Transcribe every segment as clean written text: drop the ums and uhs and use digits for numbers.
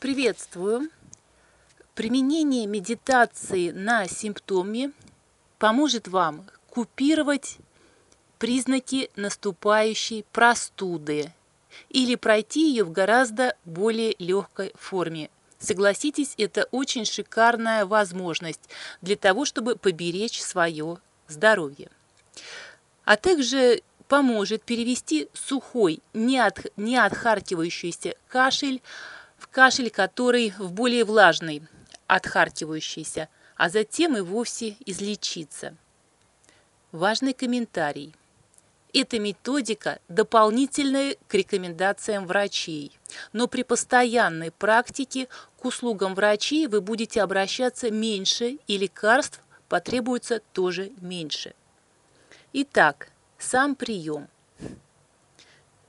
Приветствую! Применение медитации на симптоме поможет вам купировать признаки наступающей простуды или пройти ее в гораздо более легкой форме. Согласитесь, это очень шикарная возможность для того, чтобы поберечь свое здоровье. А также поможет перевести сухой, не отхаркивающийся кашель в кашель, который в более влажный, отхаркивающийся, а затем и вовсе излечиться. Важный комментарий. Эта методика дополнительная к рекомендациям врачей, но при постоянной практике к услугам врачей вы будете обращаться меньше и лекарств потребуется тоже меньше. Итак, сам прием.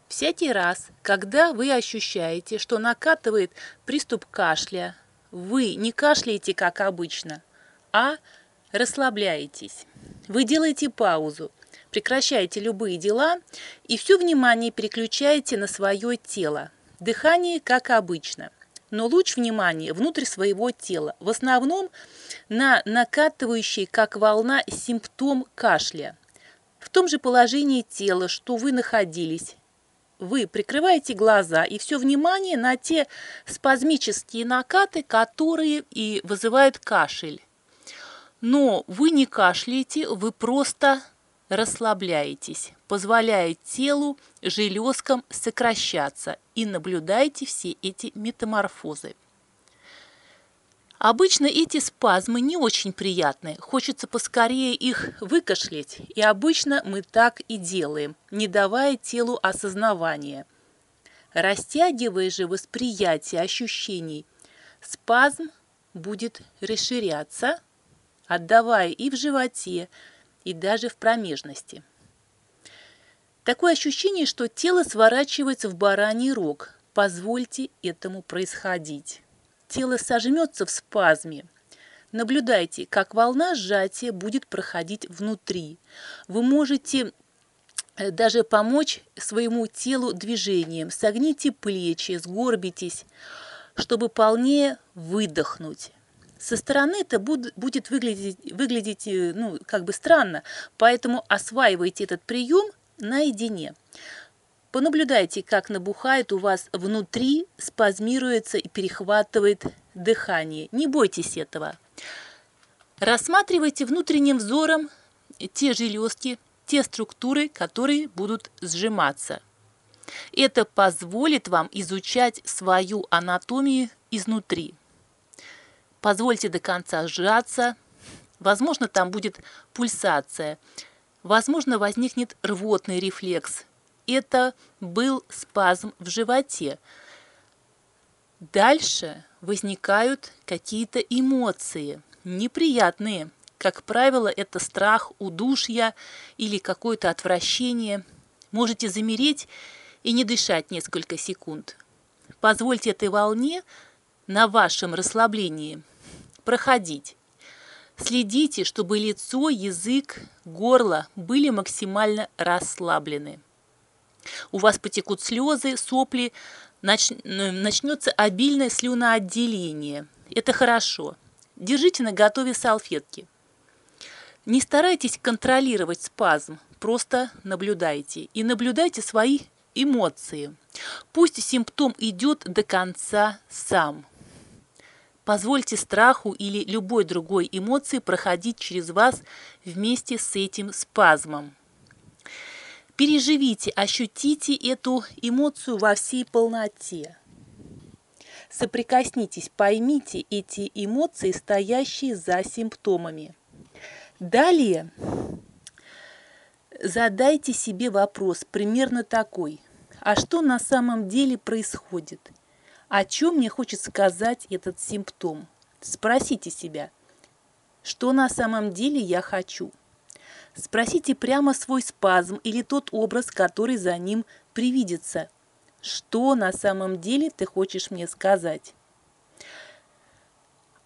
Всякий раз, когда вы ощущаете, что накатывает приступ кашля, вы не кашляете, как обычно, а расслабляетесь. Вы делаете паузу, прекращаете любые дела и все внимание переключаете на свое тело. Дыхание, как обычно, но луч внимания внутрь своего тела, в основном на накатывающий, как волна, симптом кашля. В том же положении тела, что вы находились, вы прикрываете глаза и все внимание на те спазмические накаты, которые и вызывают кашель. Но вы не кашляете, вы просто расслабляетесь, позволяя телу, железкам сокращаться и наблюдаете все эти метаморфозы. Обычно эти спазмы не очень приятны, хочется поскорее их выкашлять, и обычно мы так и делаем, не давая телу осознавания. Растягивая же восприятие ощущений, спазм будет расширяться, отдавая и в животе, и даже в промежности. Такое ощущение, что тело сворачивается в бараний рог. Позвольте этому происходить. Тело сожмется в спазме. Наблюдайте, как волна сжатия будет проходить внутри. Вы можете даже помочь своему телу движением. Согните плечи, сгорбитесь, чтобы полнее выдохнуть. Со стороны это будет выглядеть как бы странно, поэтому осваивайте этот прием наедине. Понаблюдайте, как набухает у вас внутри, спазмируется и перехватывает дыхание. Не бойтесь этого. Рассматривайте внутренним взором те железки, те структуры, которые будут сжиматься. Это позволит вам изучать свою анатомию изнутри. Позвольте до конца сжаться. Возможно, там будет пульсация. Возможно, возникнет рвотный рефлекс. Это был спазм в животе. Дальше возникают какие-то эмоции, неприятные. Как правило, это страх, удушье или какое-то отвращение. Можете замереть и не дышать несколько секунд. Позвольте этой волне на вашем расслаблении проходить. Следите, чтобы лицо, язык, горло были максимально расслаблены. У вас потекут слезы, сопли, начнется обильное слюноотделение. Это хорошо. Держите наготове салфетки. Не старайтесь контролировать спазм, просто наблюдайте. И наблюдайте свои эмоции. Пусть симптом идет до конца сам. Позвольте страху или любой другой эмоции проходить через вас вместе с этим спазмом. Переживите, ощутите эту эмоцию во всей полноте. Соприкоснитесь, поймите эти эмоции, стоящие за симптомами. Далее задайте себе вопрос примерно такой. А что на самом деле происходит? О чем мне хочет сказать этот симптом? Спросите себя, что на самом деле я хочу? Спросите прямо свой спазм или тот образ, который за ним привидится. Что на самом деле ты хочешь мне сказать?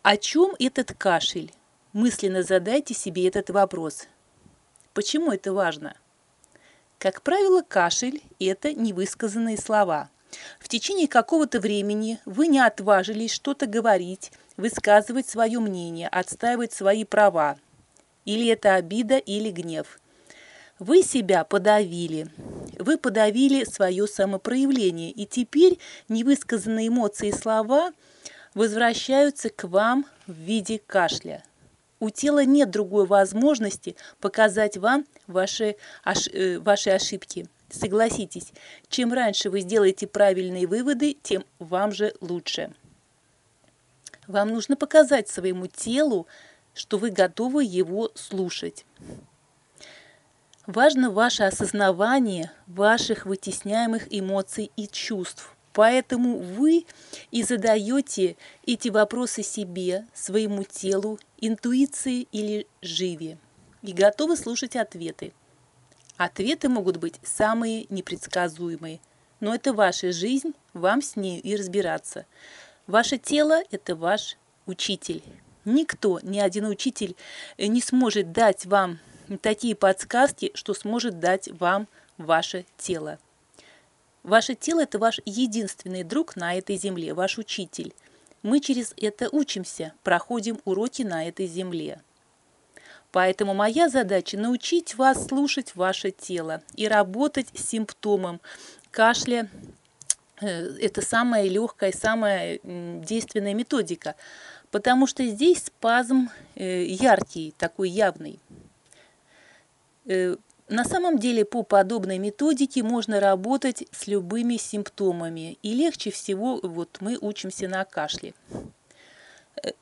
О чем этот кашель? Мысленно задайте себе этот вопрос. Почему это важно? Как правило, кашель – это невысказанные слова. В течение какого-то времени вы не отважились что-то говорить, высказывать свое мнение, отстаивать свои права. Или это обида, или гнев. Вы себя подавили. Вы подавили свое самопроявление, и теперь невысказанные эмоции и слова возвращаются к вам в виде кашля. У тела нет другой возможности показать вам ваши ошибки. Согласитесь, чем раньше вы сделаете правильные выводы, тем вам же лучше. Вам нужно показать своему телу, что вы готовы его слушать. Важно ваше осознавание ваших вытесняемых эмоций и чувств. Поэтому вы и задаете эти вопросы себе, своему телу, интуиции или живе. И готовы слушать ответы. Ответы могут быть самые непредсказуемые. Но это ваша жизнь, вам с ней и разбираться. Ваше тело – это ваш учитель. Никто, ни один учитель не сможет дать вам такие подсказки, что сможет дать вам ваше тело. Ваше тело – это ваш единственный друг на этой земле, ваш учитель. Мы через это учимся, проходим уроки на этой земле. Поэтому моя задача – научить вас слушать ваше тело и работать с симптомом кашля. Это самая легкая, самая действенная методика, потому что здесь спазм яркий, такой явный. На самом деле по подобной методике можно работать с любыми симптомами, и легче всего мы учимся на кашле.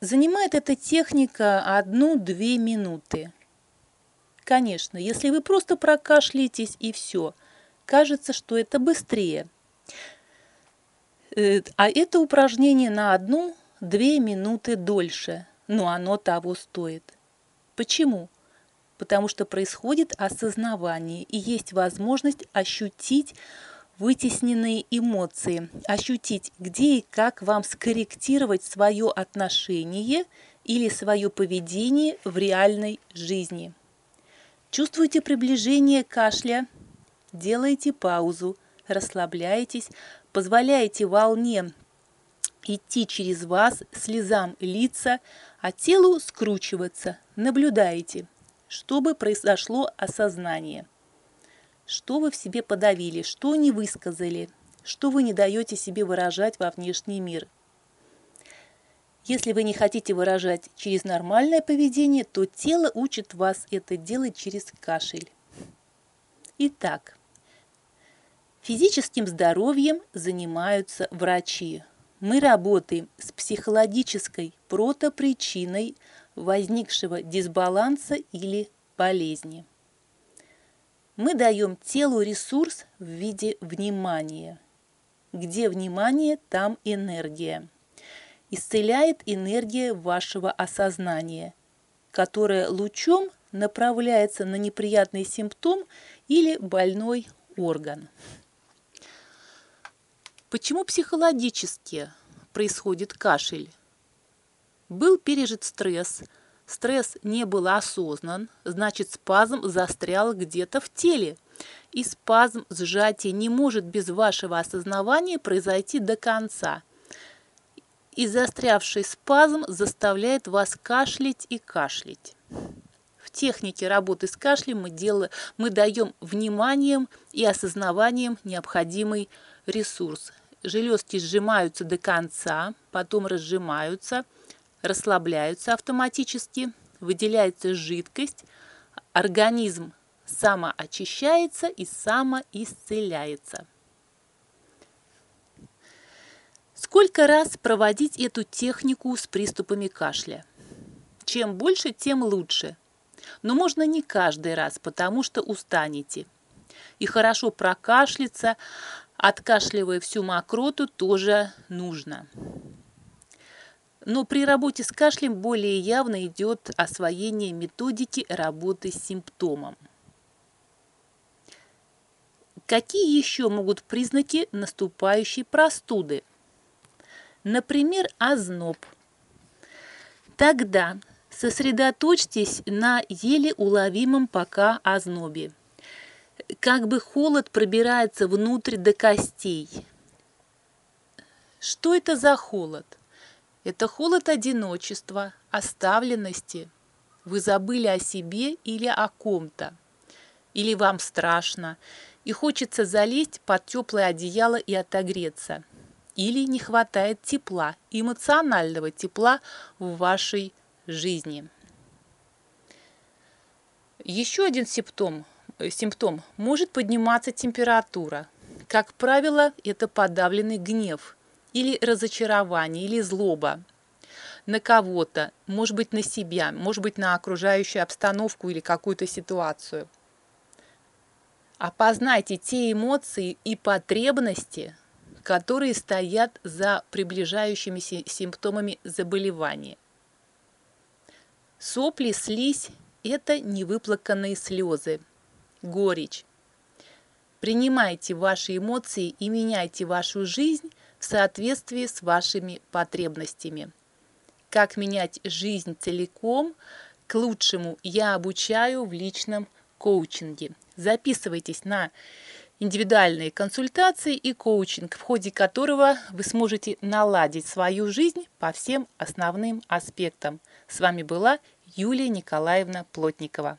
Занимает эта техника 1-2 минуты. Конечно, если вы просто прокашляетесь и все, кажется, что это быстрее. А это упражнение на 1-2 минуты дольше, но оно того стоит. Почему? Потому что происходит осознавание и есть возможность ощутить вытесненные эмоции, ощутить, где и как вам скорректировать свое отношение или свое поведение в реальной жизни. Чувствуете приближение кашля? Делаете паузу, расслабляетесь, позволяете волне идти через вас, слезам литься, а телу скручиваться. Наблюдаете, чтобы произошло осознание. Что вы в себе подавили, что не высказали, что вы не даете себе выражать во внешний мир. Если вы не хотите выражать через нормальное поведение, то тело учит вас это делать через кашель. Итак, физическим здоровьем занимаются врачи. Мы работаем с психологической протопричиной возникшего дисбаланса или болезни. Мы даем телу ресурс в виде внимания. Где внимание, там энергия. Исцеляет энергия вашего осознания, которая лучом направляется на неприятный симптом или больной орган. Почему психологически происходит кашель? Был пережит стресс. Стресс не был осознан, значит спазм застрял где-то в теле. И спазм, сжатие не может без вашего осознавания произойти до конца. И застрявший спазм заставляет вас кашлять и кашлять. В технике работы с кашлем мы даем вниманием и осознаванием необходимый ресурс. Железки сжимаются до конца, потом разжимаются, расслабляются автоматически, выделяется жидкость, организм самоочищается и самоисцеляется. Сколько раз проводить эту технику с приступами кашля? Чем больше, тем лучше. Но можно не каждый раз, потому что устанете. И хорошо прокашляться, откашливая всю мокроту, тоже нужно. Но при работе с кашлем более явно идет освоение методики работы с симптомом. Какие еще могут признаки наступающей простуды? Например, озноб. Тогда сосредоточьтесь на еле уловимом пока ознобе. Как бы холод пробирается внутрь до костей. Что это за холод? Это холод одиночества, оставленности. Вы забыли о себе или о ком-то. Или вам страшно, и хочется залезть под теплое одеяло и отогреться. Или не хватает тепла, эмоционального тепла в вашей жизни. Еще один симптом – может подниматься температура. Как правило, это подавленный гнев или разочарование, или злоба на кого-то, может быть, на себя, может быть, на окружающую обстановку или какую-то ситуацию. Опознайте те эмоции и потребности, которые стоят за приближающимися симптомами заболевания. Сопли, слизь – это невыплаканные слезы, горечь. Принимайте ваши эмоции и меняйте вашу жизнь в соответствии с вашими потребностями. Как менять жизнь целиком к лучшему я обучаю в личном коучинге. Записывайтесь на индивидуальные консультации и коучинг, в ходе которого вы сможете наладить свою жизнь по всем основным аспектам. С вами была Юлия Николаевна Плотникова.